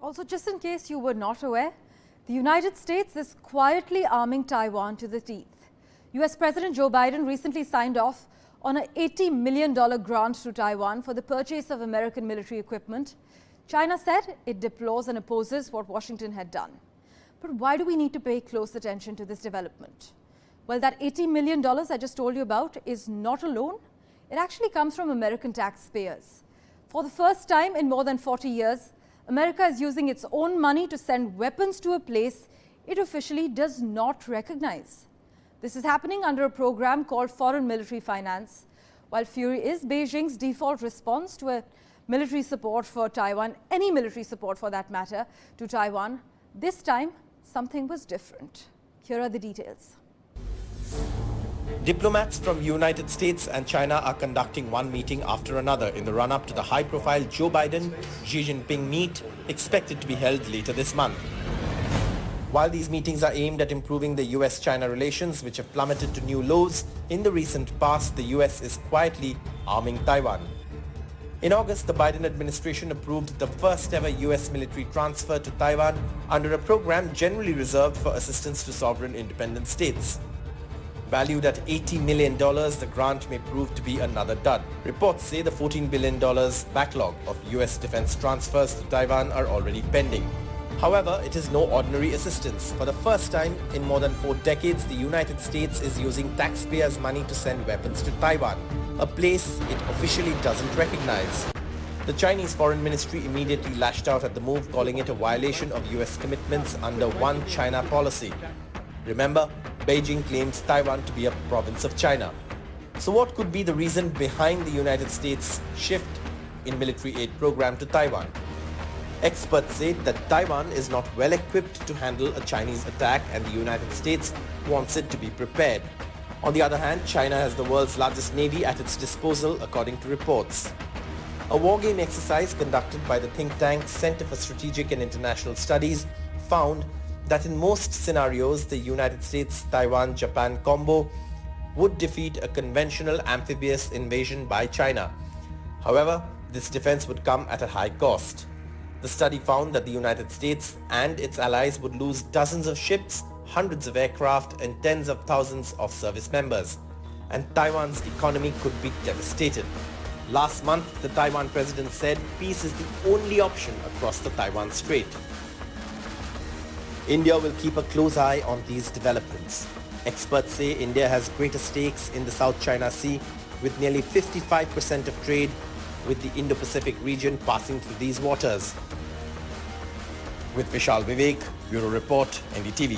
Also, just in case you were not aware, the United States is quietly arming Taiwan to the teeth. US President Joe Biden recently signed off on an $80 million grant to Taiwan for the purchase of American military equipment. China said it deplores and opposes what Washington had done. But why do we need to pay close attention to this development? Well, that $80 million I just told you about is not a loan. It actually comes from American taxpayers. For the first time in more than 40 years, America is using its own money to send weapons to a place it officially does not recognize. This is happening under a program called Foreign Military Finance. While fury is Beijing's default response to a military support for Taiwan, any military support for that matter, to Taiwan, this time something was different. Here are the details. Diplomats from United States and China are conducting one meeting after another in the run-up to the high-profile Joe Biden-Xi Jinping meet expected to be held later this month. While these meetings are aimed at improving the US-China relations, which have plummeted to new lows in the recent past, the US is quietly arming Taiwan. In August, the Biden administration approved the first-ever US military transfer to Taiwan under a program generally reserved for assistance to sovereign independent states. Valued at $80 million, the grant may prove to be another dud. Reports say the $14 billion backlog of US defense transfers to Taiwan are already pending. However, it is no ordinary assistance. For the first time in more than 4 decades, the United States is using taxpayers' money to send weapons to Taiwan, a place it officially doesn't recognize. The Chinese Foreign Ministry immediately lashed out at the move, calling it a violation of US commitments under One China policy. Remember, Beijing claims Taiwan to be a province of China. So what could be the reason behind the United States' shift in military aid program to Taiwan? Experts say that Taiwan is not well equipped to handle a Chinese attack and the United States wants it to be prepared. On the other hand, China has the world's largest navy at its disposal, according to reports. A wargame exercise conducted by the think tank Center for Strategic and International Studies found that in most scenarios, the United States-Taiwan-Japan combo would defeat a conventional amphibious invasion by China. However, this defense would come at a high cost. The study found that the United States and its allies would lose dozens of ships, hundreds of aircraft, and tens of thousands of service members. And Taiwan's economy could be devastated. Last month, the Taiwan president said peace is the only option across the Taiwan Strait. India will keep a close eye on these developments. Experts say India has greater stakes in the South China Sea, with nearly 55% of trade with the Indo-Pacific region passing through these waters. With Vishal Vivek, Bureau Report, NDTV.